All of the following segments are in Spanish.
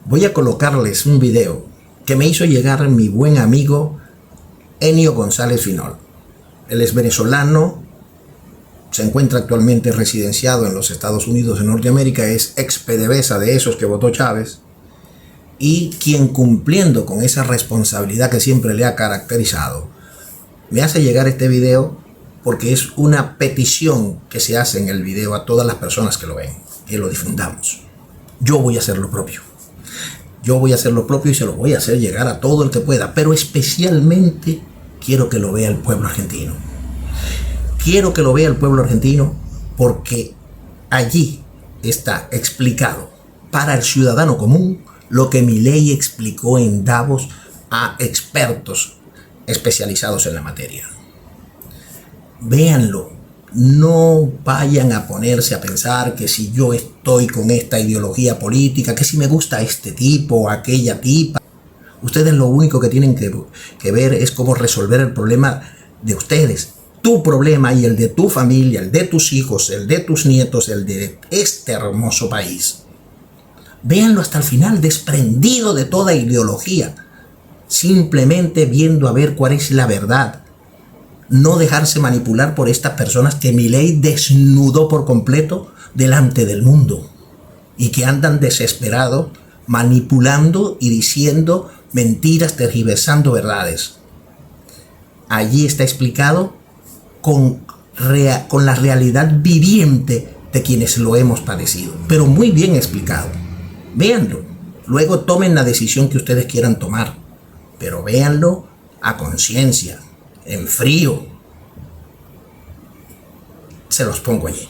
Voy a colocarles un video que me hizo llegar mi buen amigo Enio González Finol. Él es venezolano, se encuentra actualmente residenciado en los Estados Unidos de Norteamérica, es ex PDVSA de esos que votó Chávez, y quien, cumpliendo con esa responsabilidad que siempre le ha caracterizado, me hace llegar este video porque es una petición que se hace en el video a todas las personas que lo ven, que lo difundamos. Yo voy a hacer lo propio. Yo voy a hacer lo propio y se lo voy a hacer llegar a todo el que pueda, pero especialmente quiero que lo vea el pueblo argentino. Quiero que lo vea el pueblo argentino porque allí está explicado para el ciudadano común lo que Milei explicó en Davos a expertos especializados en la materia. Véanlo, no vayan a ponerse a pensar que si yo estoy con esta ideología política, que si me gusta este tipo o aquella tipa. Ustedes lo único que tienen que ver es cómo resolver el problema de ustedes, tu problema y el de tu familia, el de tus hijos, el de tus nietos, el de este hermoso país. Véanlo hasta el final, desprendido de toda ideología, simplemente viendo a ver cuál es la verdad. No dejarse manipular por estas personas que Milei desnudó por completo delante del mundo y que andan desesperados manipulando y diciendo mentiras, tergiversando verdades. Allí está explicado con la realidad viviente de quienes lo hemos padecido, pero muy bien explicado. Véanlo, luego tomen la decisión que ustedes quieran tomar, pero véanlo a conciencia, en frío. Se los pongo allí.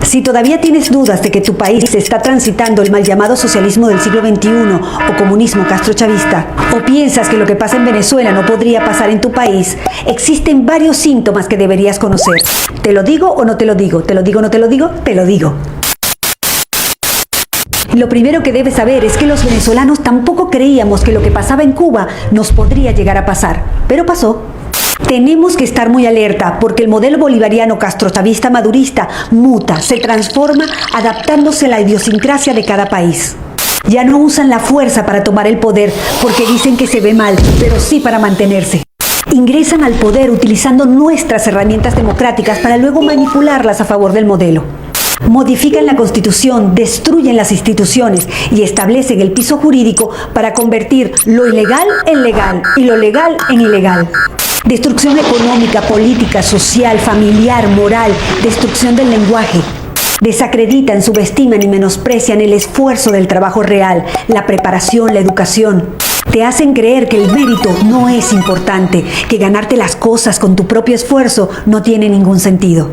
Si todavía tienes dudas de que tu país está transitando el mal llamado socialismo del siglo XXI o comunismo castrochavista, o piensas que lo que pasa en Venezuela no podría pasar en tu país, existen varios síntomas que deberías conocer. ¿Te lo digo o no te lo digo? ¿Te lo digo o no te lo digo? Te lo digo. Lo primero que debes saber es que los venezolanos tampoco creíamos que lo que pasaba en Cuba nos podría llegar a pasar, pero pasó. Tenemos que estar muy alerta porque el modelo bolivariano castrochavista madurista muta, se transforma adaptándose a la idiosincrasia de cada país. Ya no usan la fuerza para tomar el poder porque dicen que se ve mal, pero sí para mantenerse. Ingresan al poder utilizando nuestras herramientas democráticas para luego manipularlas a favor del modelo. Modifican la Constitución, destruyen las instituciones y establecen el piso jurídico para convertir lo ilegal en legal y lo legal en ilegal. Destrucción económica, política, social, familiar, moral, destrucción del lenguaje. Desacreditan, subestiman y menosprecian el esfuerzo del trabajo real, la preparación, la educación. Te hacen creer que el mérito no es importante, que ganarte las cosas con tu propio esfuerzo no tiene ningún sentido.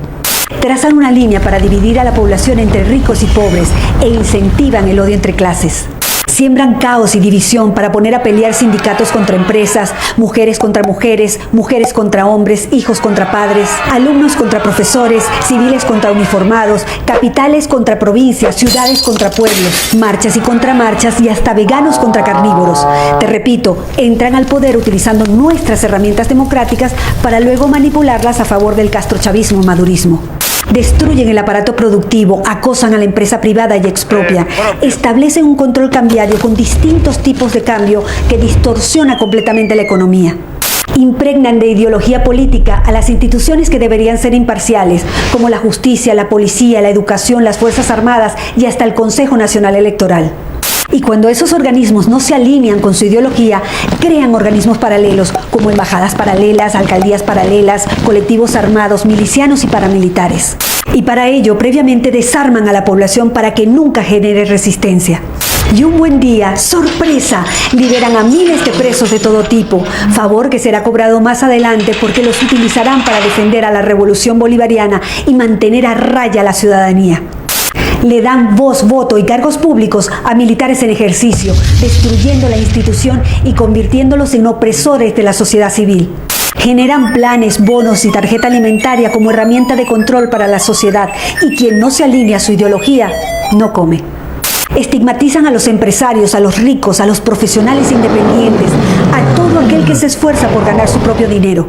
Trazan una línea para dividir a la población entre ricos y pobres e incentivan el odio entre clases. Siembran caos y división para poner a pelear sindicatos contra empresas, mujeres contra mujeres, mujeres contra hombres, hijos contra padres, alumnos contra profesores, civiles contra uniformados, capitales contra provincias, ciudades contra pueblos, marchas y contramarchas y hasta veganos contra carnívoros. Te repito, entran al poder utilizando nuestras herramientas democráticas para luego manipularlas a favor del castrochavismo madurismo. Destruyen el aparato productivo, acosan a la empresa privada y expropian. Establecen un control cambiario con distintos tipos de cambio que distorsiona completamente la economía. Impregnan de ideología política a las instituciones que deberían ser imparciales, como la justicia, la policía, la educación, las Fuerzas Armadas y hasta el Consejo Nacional Electoral. Y cuando esos organismos no se alinean con su ideología, crean organismos paralelos, como embajadas paralelas, alcaldías paralelas, colectivos armados, milicianos y paramilitares. Y para ello, previamente desarman a la población para que nunca genere resistencia. Y un buen día, ¡sorpresa!, liberan a miles de presos de todo tipo, favor que será cobrado más adelante porque los utilizarán para defender a la revolución bolivariana y mantener a raya a la ciudadanía. Le dan voz, voto y cargos públicos a militares en ejercicio, destruyendo la institución y convirtiéndolos en opresores de la sociedad civil. Generan planes, bonos y tarjeta alimentaria como herramienta de control para la sociedad y quien no se alinea a su ideología no come. Estigmatizan a los empresarios, a los ricos, a los profesionales independientes, a todo aquel que se esfuerza por ganar su propio dinero.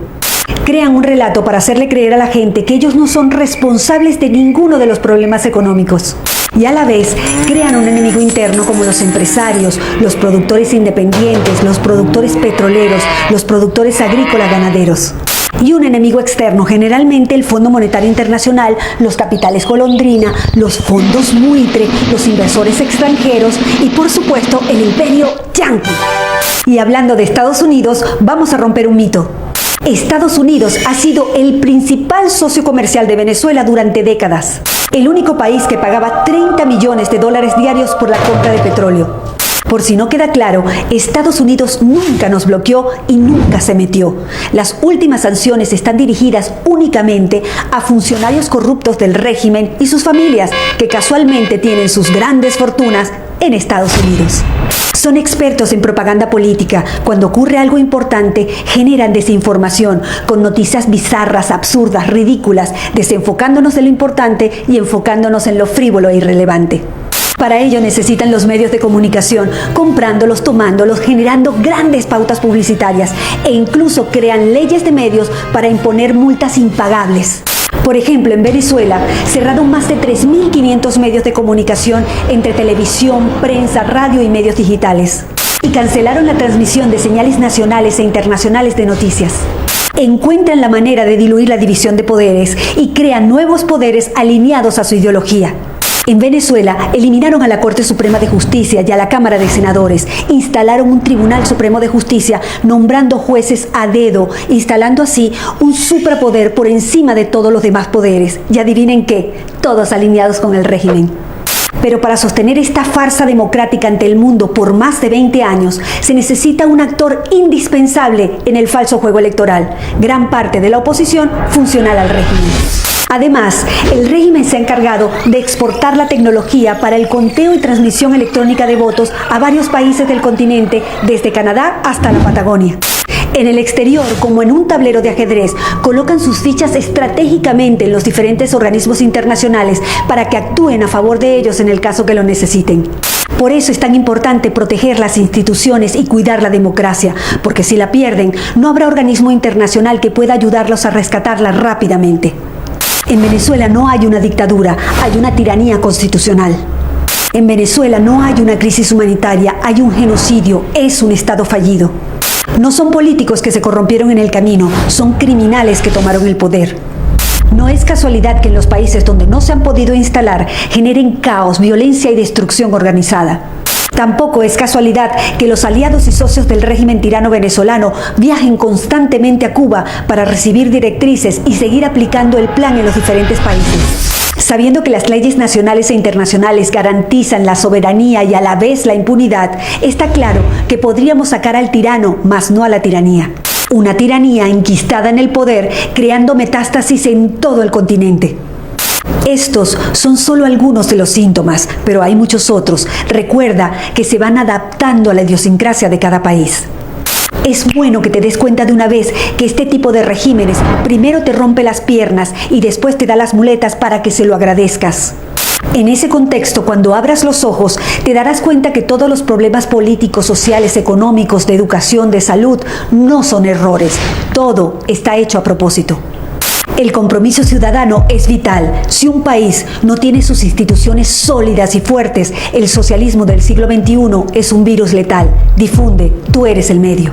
Crean un relato para hacerle creer a la gente que ellos no son responsables de ninguno de los problemas económicos. Y a la vez crean un enemigo interno como los empresarios, los productores independientes, los productores petroleros, los productores agrícolas ganaderos. Y un enemigo externo, generalmente el Fondo Monetario Internacional, los capitales golondrina, los fondos buitre, los inversores extranjeros y por supuesto el imperio yanqui. Y hablando de Estados Unidos, vamos a romper un mito. Estados Unidos ha sido el principal socio comercial de Venezuela durante décadas. El único país que pagaba $30 millones diarios por la compra de petróleo. Por si no queda claro, Estados Unidos nunca nos bloqueó y nunca se metió. Las últimas sanciones están dirigidas únicamente a funcionarios corruptos del régimen y sus familias, que casualmente tienen sus grandes fortunas en Estados Unidos. Son expertos en propaganda política. Cuando ocurre algo importante, generan desinformación con noticias bizarras, absurdas, ridículas, desenfocándonos de lo importante y enfocándonos en lo frívolo e irrelevante. Para ello necesitan los medios de comunicación, comprándolos, tomándolos, generando grandes pautas publicitarias e incluso crean leyes de medios para imponer multas impagables. Por ejemplo, en Venezuela cerraron más de 3.500 medios de comunicación entre televisión, prensa, radio y medios digitales. Y cancelaron la transmisión de señales nacionales e internacionales de noticias. Encuentran la manera de diluir la división de poderes y crean nuevos poderes alineados a su ideología. En Venezuela eliminaron a la Corte Suprema de Justicia y a la Cámara de Senadores, instalaron un Tribunal Supremo de Justicia nombrando jueces a dedo, instalando así un suprapoder por encima de todos los demás poderes. Y adivinen qué, todos alineados con el régimen. Pero para sostener esta farsa democrática ante el mundo por más de 20 años, se necesita un actor indispensable en el falso juego electoral, gran parte de la oposición funcional al régimen. Además, el régimen se ha encargado de exportar la tecnología para el conteo y transmisión electrónica de votos a varios países del continente, desde Canadá hasta la Patagonia. En el exterior, como en un tablero de ajedrez, colocan sus fichas estratégicamente en los diferentes organismos internacionales para que actúen a favor de ellos en el caso que lo necesiten. Por eso es tan importante proteger las instituciones y cuidar la democracia, porque si la pierden, no habrá organismo internacional que pueda ayudarlos a rescatarla rápidamente. En Venezuela no hay una dictadura, hay una tiranía constitucional. En Venezuela no hay una crisis humanitaria, hay un genocidio, es un Estado fallido. No son políticos que se corrompieron en el camino, son criminales que tomaron el poder. No es casualidad que en los países donde no se han podido instalar generen caos, violencia y destrucción organizada. Tampoco es casualidad que los aliados y socios del régimen tirano venezolano viajen constantemente a Cuba para recibir directrices y seguir aplicando el plan en los diferentes países. Sabiendo que las leyes nacionales e internacionales garantizan la soberanía y a la vez la impunidad, está claro que podríamos sacar al tirano, mas no a la tiranía. Una tiranía enquistada en el poder, creando metástasis en todo el continente. Estos son solo algunos de los síntomas, pero hay muchos otros. Recuerda que se van adaptando a la idiosincrasia de cada país. Es bueno que te des cuenta de una vez que este tipo de regímenes primero te rompe las piernas y después te da las muletas para que se lo agradezcas. En ese contexto, cuando abras los ojos, te darás cuenta que todos los problemas políticos, sociales, económicos, de educación, de salud, no son errores. Todo está hecho a propósito. El compromiso ciudadano es vital. Si un país no tiene sus instituciones sólidas y fuertes, el socialismo del siglo XXI es un virus letal. Difunde, tú eres el medio.